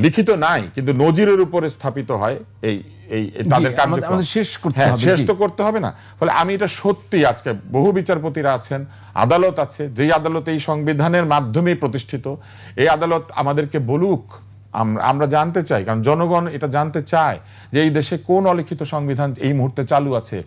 লিখিত নাই, কিন্তু নজিরের উপরে স্থাপিত হয় এই তাদের কার্যক্রম। শেষ তো করতে হবে না। ফলে আমি এটা সত্যি, আজকে বহু বিচারপতিরা আছেন, আদালত আছে, যেই আদালত এই সংবিধানের মাধ্যমেই প্রতিষ্ঠিত, এই আদালত আমাদেরকে বলুক, আমরা জানতে চাই, কারণ জনগণ এটা জানতে চায় যে এই দেশে কোন অলিখিত সংবিধান এই মুহূর্তে চালু আছে,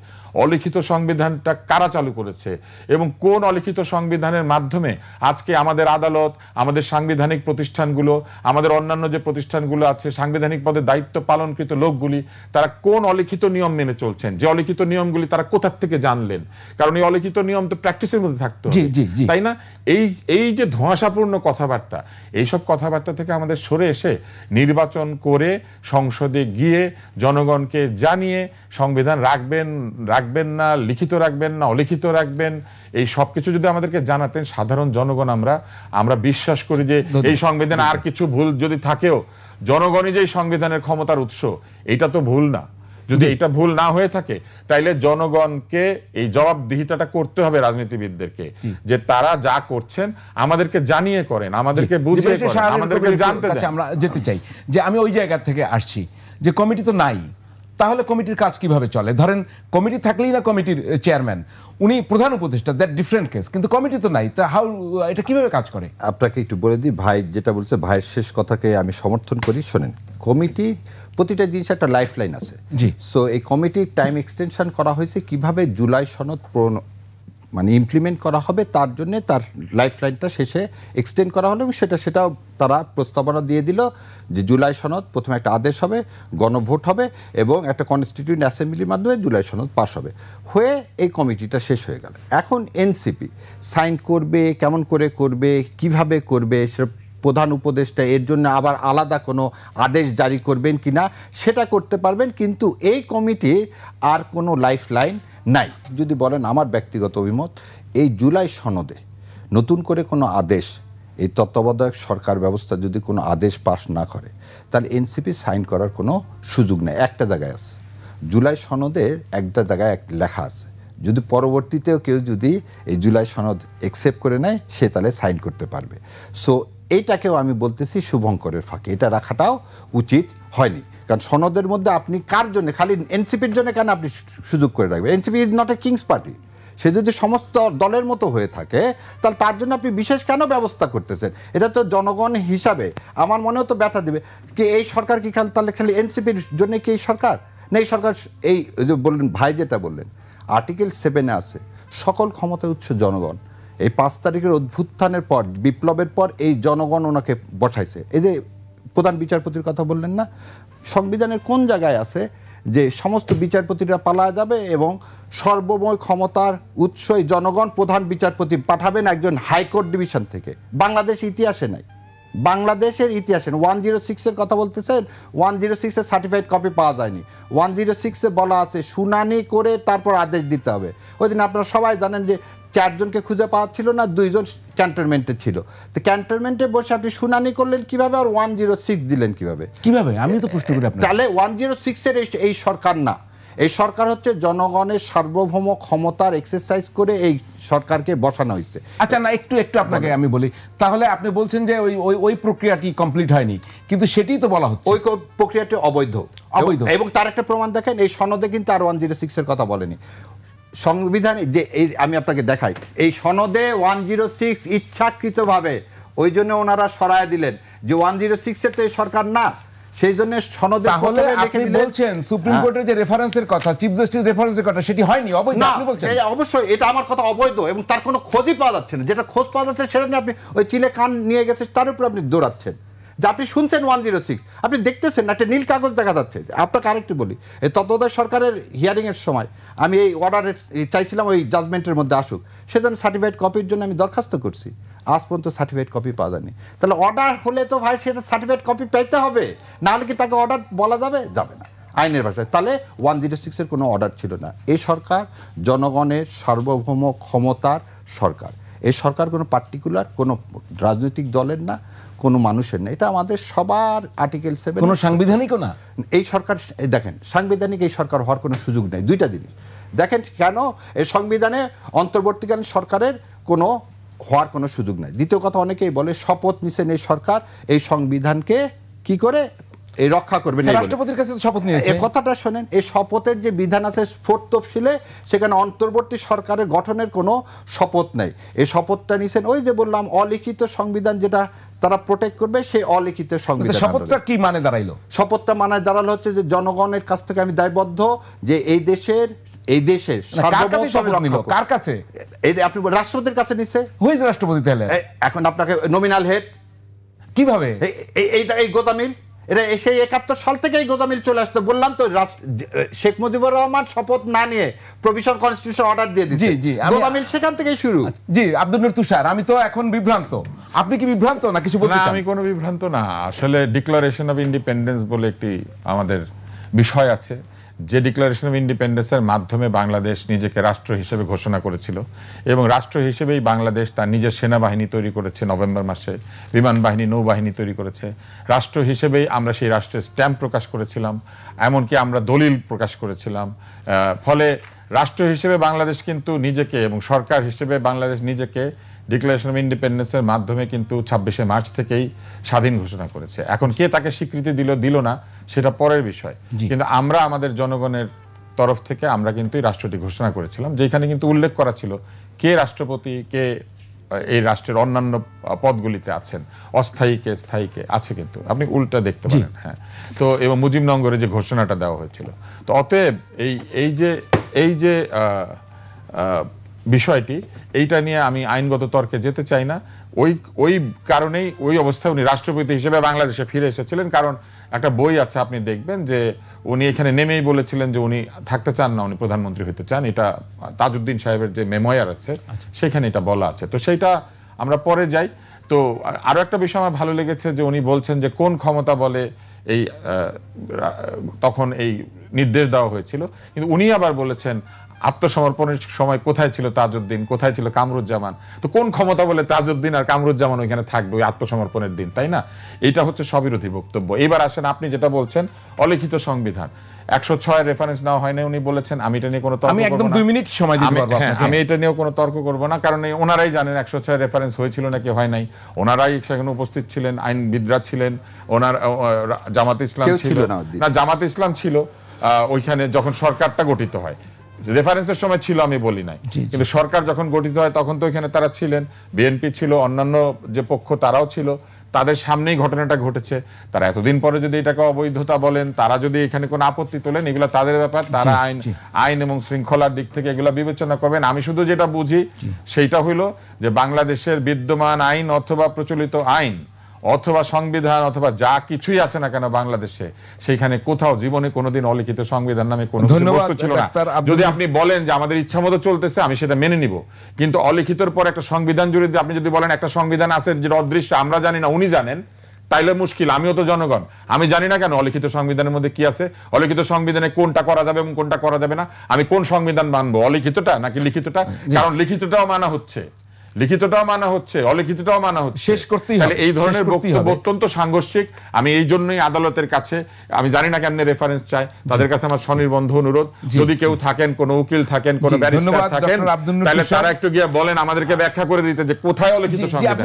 অলিখিত সংবিধানটা কারা চালু করেছে, এবং কোন অলিখিত সংবিধানের মাধ্যমে আজকে আমাদের আদালত, আমাদের সাংবিধানিক প্রতিষ্ঠানগুলো, আমাদের অন্যান্য যে প্রতিষ্ঠানগুলো আছে, সাংবিধানিক পদে দায়িত্ব পালনকৃত লোকগুলি, তারা কোন অলিখিত নিয়ম মেনে চলছেন, যে অলিখিত নিয়মগুলি তারা কোথা থেকে জানলেন, কারণ এই অলিখিত নিয়ম তো প্র্যাকটিসের মধ্যে থাকতে হবে, তাই না? এই যে ধোঁয়াশাপূর্ণ কথাবার্তা, এইসব কথাবার্তা থেকে আমাদের সরে এসে নির্বাচন করে সংসদে গিয়ে জনগণকে জানিয়ে সংবিধান রাখবেন না, লিখিত রাখবেন না, অলিখিত রাখবেন, এই সবকিছু যদি আমাদেরকে জানাতেন সাধারণ জনগণ, আমরা বিশ্বাস করি যে এই সংবিধানে আর কিছু ভুল যদি থাকেও জনগণই যে সংবিধানের ক্ষমতার উৎস, এটা তো ভুল না। যদি এটা ভুল না হয়ে থাকে তাইলে জনগণকে এই জবাবদিহিতাটা করতে হবে রাজনীতিবিদদেরকে, যে তারা যা করছেন আমাদেরকে জানিয়ে করেন, আমাদেরকে বুঝিয়ে করেন, আমাদেরকে জানতে দেন। আমরা যেতে চাই যে আমি ওই জায়গা থেকে আসছি যে কমিটি তো নাই, তাহলে কমিটির কাজ কিভাবে চলে? ধরেন কমিটি থাকলেই না কমিটির চেয়ারম্যান, উনি প্রধান উপদেষ্টা, দ্যাট ডিফারেন্ট কেস, কিন্তু কমিটি তো নাই, তা এটা কিভাবে কাজ করে? আপনাকে একটু বলে দিই, ভাই যেটা বলছে, ভাইয়ের শেষ কথাকে আমি সমর্থন করি। শোনেন, কমিটি প্রতিটা জিনিস একটা লাইফ লাইন আছে। জি। সো এই কমিটির টাইম এক্সটেনশন করা হয়েছে কিভাবে? জুলাই সনদ মানে ইমপ্লিমেন্ট করা হবে, তার জন্য তার লাইফ লাইনটা শেষে এক্সটেন্ড করা হলো, এবং সেটাও তারা প্রস্তাবনা দিয়ে দিল যে জুলাই সনদ প্রথমে একটা আদেশ হবে, গণভোট হবে, এবং একটা কনস্টিটিউয়েন্ট অ্যাসেম্বলির মাধ্যমে জুলাই সনদ পাস হবে, হয়ে এই কমিটিটা শেষ হয়ে গেল। এখন এনসিপি সাইন করবে, কেমন করে করবে, কিভাবে করবে, সেটা প্রধান উপদেষ্টা এর জন্য আবার আলাদা কোনো আদেশ জারি করবেন কিনা সেটা করতে পারবেন, কিন্তু এই কমিটির আর কোনো লাইফ লাইন নাই। যদি বলেন আমার ব্যক্তিগত অভিমত, এই জুলাই সনদে নতুন করে কোনো আদেশ, এই তত্ত্বাবধায়ক সরকার ব্যবস্থা যদি কোনো আদেশ পাশ না করে, তাহলে এনসিপি সাইন করার কোনো সুযোগ নেই। একটা জায়গায় আছে, জুলাই সনদের একটা জায়গায় লেখা আছে, যদি পরবর্তীতেও কেউ যদি এই জুলাই সনদ অ্যাকসেপ্ট করে নেয়, সে তাহলে সাইন করতে পারবে। সো এইটাকেও আমি বলতেছি শুভঙ্করের ফাঁকে, এটা রাখাটাও উচিত হয়নি। কারণ সনদের মধ্যে আপনি কার জন্য, খালি এনসিপির জন্য কেন আপনি সুযোগ করে রাখবেন? NCP is not a king's party. সে যদি সমস্ত দলের মতো হয়ে থাকে, তাহলে তার জন্য আপনি বিশেষ কেন ব্যবস্থা করতেছেন? এটা তো জনগণ হিসাবে আমার মনেও তো ব্যথা দেবে কি এই সরকার কি তাহলে খালি এনসিপির জন্য কি এই সরকার না? এই সরকার এই যে বললেন ভাই, যেটা বললেন আর্টিকেল 7-এ আছে সকল ক্ষমতার উৎস জনগণ। এই 5 তারিখের অভ্যুত্থানের পর, বিপ্লবের পর এই জনগণ ওনাকে বসাইছে। এই যে প্রধান বিচারপতির কথা বললেন না, সংবিধানের কোন জায়গায় আছে যে সমস্ত বিচারপতিরা পালা যাবে এবং সর্বময় ক্ষমতার উৎসই জনগণ, প্রধান বিচারপতি পাঠাবেন একজন হাইকোর্ট ডিভিশন থেকে? বাংলাদেশ ইতিহাসে নাই, বাংলাদেশের ইতিহাসে 106-এর কথা বলতেছেন, 106-এর সার্টিফাইড কপি পাওয়া যায়নি। 106-এ বলা আছে শুনানি করে তারপর আদেশ দিতে হবে। ওই দিন আপনারা সবাই জানেন যে 4 জনকে খুঁজে পাওয়া ছিল না, 2 জন ক্যান্টনমেন্টে ছিল। তো ক্যান্টনমেন্টে বসে আপনি শুনানি করলেন কিভাবে, আর 106 দিলেন কিভাবে? আমি তো প্রশ্ন করি আপনাকে। তাহলে 106-এর এই সরকার না, এই সরকার হচ্ছে জনগণের সার্বভৌম ক্ষমতার এক্সারসাইজ করে এই সরকারকে বসানো হয়েছে। আচ্ছা, না একটু আপনাকে আমি বলি, তাহলে আপনি বলছেন যে ওই প্রক্রিয়াটি কমপ্লিট হয়নি, কিন্তু সেটাই তো বলা হচ্ছে ওই প্রক্রিয়াটি অবৈধ। এবং তার একটা প্রমাণ দেখেন, এই সনদে কিন্তু আর 106-এর কথা বলেনি। সংবিধানে যে আমি আপনাকে দেখাই, এই সনদে 106 ইচ্ছাকৃতভাবে ওই জন্য ওনারা সরায় দিলেন যে 106-এ তো এই সরকার না, সেই জন্য সনদে আপনি বলছেন সুপ্রিম কোর্টের যে রেফারেন্সের কথা, চিফ জাস্টিস রেফারেন্সের কথা, সেটি হয়নি, অবৈধ আপনি বলছেন? অবশ্যই এটা আমার কথা অবৈধ, এবং তার কোনো খোঁজই পাওয়া যাচ্ছে না। যেটা খোঁজ পাওয়া যাচ্ছে সেটা নিয়ে আপনি ওই চিলে কান নিয়ে গেছে, তার উপরে আপনি দৌড়াচ্ছেন যে আপনি শুনছেন 106, আপনি দেখতেছেন না, একটা নীল কাগজ দেখা যাচ্ছে। আপনাকে আরেকটু বলি, এই তত্ত্বাবধায়ক সরকারের হিয়ারিংয়ের সময় আমি এই অর্ডার চাইছিলাম ওই জাজমেন্টের মধ্যে আসুক, সেজন্য সার্টিফাইড কপির জন্য আমি দরখাস্ত করছি, আজ পর্যন্ত সার্টিফাইড কপি পাওয়া যায়নি। তাহলে অর্ডার হলে তো ভাই সেটা সার্টিফাইড কপি পেতে হবে, না হলে কি তাকে অর্ডার বলা যাবে? যাবে না আইনের ভাষায়। তাহলে 106-এর কোনো অর্ডার ছিল না। এই সরকার জনগণের সার্বভৌম ক্ষমতার সরকার। এই সরকার কোনো পার্টিকুলার কোনো রাজনৈতিক দলের না, কোনো মানুষের না। এটা আমাদের সবার আর্টিকেল 7, কোনো সাংবিধানিকও না। এই সরকার দেখেন, সাংবিধানিক এই সরকার হওয়ার কোনো সুযোগ নেই। দুইটা জিনিস দেখেন, কেন এই সংবিধানে অন্তর্বর্তীকালীন সরকারের কোনো হওয়ার কোনো সুযোগ নেই। দ্বিতীয় কথা, অনেকেই বলে শপথ নিছেন এই সরকার এই সংবিধানকে কি করে এই রক্ষা করবেন, রাষ্ট্রপতির কাছে শপথ নিয়েছে। এই কথাটা শোনেন, এই শপথের যে বিধান আছে 4th তফসিলে, সেখানে অন্তর্বর্তী সরকারের গঠনের কোনো শপথ নেই। এই শপথটা নিছেন ওই যে বললাম অলিখিত সংবিধান, যেটা তারা প্রোটেক্ট করবে, সেই অলিখিত সংবিধান। শপথটা কি মানে দাঁড়াইলো? শপথটা মানে দাঁড়ালো হচ্ছে যে জনগণের কাছ থেকে আমি দায়বদ্ধ যে এই দেশের কার কাছে? এই আপনি রাষ্ট্রপতির কাছে নিছে। হুইজ রাষ্ট্রপতি তাহলে? এখন আপনাকে নমিনাল হেড কিভাবে এই গোদামিল, এটা সেই 71 সাল থেকে এই গোদামিল চলে আসতে। বললাম তো, শেখ মুজিবুর রহমান শপথ না নিয়ে প্রভিশনাল কনস্টিটিউশন অর্ডার দিয়ে দিয়েছে, গোদামিল সেখান থেকেই শুরু। জি, আব্দুল নূর তুষার, আমি তো এখন বিভ্রান্ত। আপনি কি বিভ্রান্ত না কিছু বলতে চান? আমি কোনো বিভ্রান্ত না। আসলে ডিক্লারেশন অফ ইন্ডিপেন্ডেন্স বলে একটি আমাদের বিষয় আছে, যে ডিক্লারেশন অফ ইন্ডিপেন্ডেন্সের মাধ্যমে বাংলাদেশ নিজেকে রাষ্ট্র হিসেবে ঘোষণা করেছিল, এবং রাষ্ট্র হিসেবেই বাংলাদেশ তার নিজের সেনাবাহিনী তৈরি করেছে, নভেম্বর মাসে বিমান বাহিনী, নৌবাহিনী তৈরি করেছে। রাষ্ট্র হিসেবেই আমরা সেই রাষ্ট্রের স্ট্যাম্প প্রকাশ করেছিলাম, এমনকি আমরা দলিল প্রকাশ করেছিলাম। ফলে রাষ্ট্র হিসেবে বাংলাদেশ কিন্তু নিজেকে, এবং সরকার হিসেবে বাংলাদেশ নিজেকে ডিক্লারেশন অফ ইন্ডিপেন্ডেন্সের মাধ্যমে কিন্তু 26শে মার্চ থেকেই স্বাধীন ঘোষণা করেছে। এখন কে তাকে স্বীকৃতি দিল না সেটা পরের বিষয়, কিন্তু আমরা আমাদের জনগণের তরফ থেকে আমরা কিন্তু এই রাষ্ট্রটি ঘোষণা করেছিলাম, যেখানে কিন্তু উল্লেখ করা ছিল কে রাষ্ট্রপতি, কে এই রাষ্ট্রের অন্যান্য পদগুলিতে আছেন, অস্থায়ী কে, স্থায়ী কে আছে, কিন্তু আপনি উল্টা দেখতে পারেন। হ্যাঁ, তো এবং মুজিবনগরে যে ঘোষণাটা দেওয়া হয়েছিল। তো অতএব এই যে বিষয়টি, এইটা নিয়ে আমি আইনগত তর্কে যেতে চাই না। ওই কারণেই ওই অবস্থায় উনি রাষ্ট্রপতি হিসেবে বাংলাদেশে ফিরে এসেছিলেন। কারণ একটা বই আছে, আপনি দেখবেন যে উনি এখানে নেমেই বলেছিলেন যে উনি থাকতে চান না, উনি প্রধানমন্ত্রী হতে চান। এটা তাজউদ্দিন সাহেবের যে মেমোয়ার আছে সেখানে এটা বলা আছে। তো সেইটা আমরা পরে যাই। তো আরো একটা বিষয় আমার ভালো লেগেছে যে উনি বলছেন যে কোন ক্ষমতা বলে এই তখন এই নির্দেশ দেওয়া হয়েছিল, কিন্তু উনি আবার বলেছেন আত্মসমর্পণের সময় কোথায় ছিল তাজউদ্দিন, কোথায় ছিল কামরুজ্জামান। তো কোন ক্ষমতা বলে তাজউদ্দিন আর কামরুজ্জামান ওইখানে থাকবে ওই আত্মসমর্পণের দিন, তাই না? এটা হচ্ছে সবিরোধী বক্তব্য। এবার আসেন আপনি যেটা বলছেন অলিখিত সংবিধান 106 রেফারেন্স নেওয়া হয় না উনি বলেছেন। আমি এটা নিয়ে কোনো তর্ক করব না। আমি একদম 2 মিনিট সময় দিতে পারবো আপনাকে। আমি এটা নিয়েও কোনো তর্ক করব না, কারণ ওনারাই জানেন 106 রেফারেন্স হয়েছিল নাকি হয় নাই। ওনারাই সেখানে উপস্থিত ছিলেন, আইনবিদরা ছিলেন, ওনার জামাত ইসলাম ছিল না, জামাত ইসলাম ছিল ওইখানে যখন সরকারটা গঠিত হয়। রেফারেন্সের সময় ছিল আমি বলি নাই, কিন্তু সরকার যখন গঠিত হয় তখন তো এখানে তারা ছিলেন, বিএনপি ছিল, অন্যান্য যে পক্ষ তারাও ছিল, তাদের সামনেই ঘটনাটা ঘটেছে। তারা এতদিন পরে যদি এটাকে অবৈধতা বলেন, তারা যদি এখানে কোনো আপত্তি তোলেন, এগুলো তাদের ব্যাপার। তারা আইন এবং শৃঙ্খলার দিক থেকে এগুলো বিবেচনা করবেন। আমি শুধু যেটা বুঝি সেইটা হইলো যে বাংলাদেশের বিদ্যমান আইন অথবা প্রচলিত আইন অথবা সংবিধান অথবা যা কিছুই আছে না কেন বাংলাদেশে, সেইখানে কোথাও জীবনে কোনোদিন অলিখিত সংবিধান নামে কোনো বস্তু ছিল না। যদি আপনি বলেন যে আমাদের ইচ্ছা মতো চলতেছে, আমি সেটা মেনে নিব, কিন্তু অলিখিতর পর একটা সংবিধান জুড়ে আপনি যদি বলেন একটা সংবিধান আছে যেটা অদৃশ্য, আমরা জানি না, উনি জানেন, তাইলে মুশকিল। আমিও তো জনগণ, আমি জানি না কেন অলিখিত সংবিধানের মধ্যে কি আছে, অলিখিত সংবিধানে কোনটা করা যাবে এবং কোনটা করা যাবে না। আমি কোন সংবিধান মানবো, অলিখিতটা নাকি লিখিতটা? কারণ লিখিতটাও মানা হচ্ছে, লিখিতটাও মানা হচ্ছে, অলিখিতটাও মানা হচ্ছে। শেষ করতেই হবে। এই ধরনের বক্তব্য অত্যন্ত সাংঘর্ষিক। আমি এই জন্যই আদালতের কাছে, আমি জানি না কেমনে রেফারেন্স চাই, তাদের কাছে আমার স্বনির্বন্ধ অনুরোধ, যদি কেউ থাকেন, কোন উকিল থাকেন, কোন ব্যারিস্টার থাকেন, তাহলে তারা একটু গিয়ে বলেন আমাদেরকে ব্যাখ্যা করে দিতে যে কোথায় অলিখিত সংবিধান।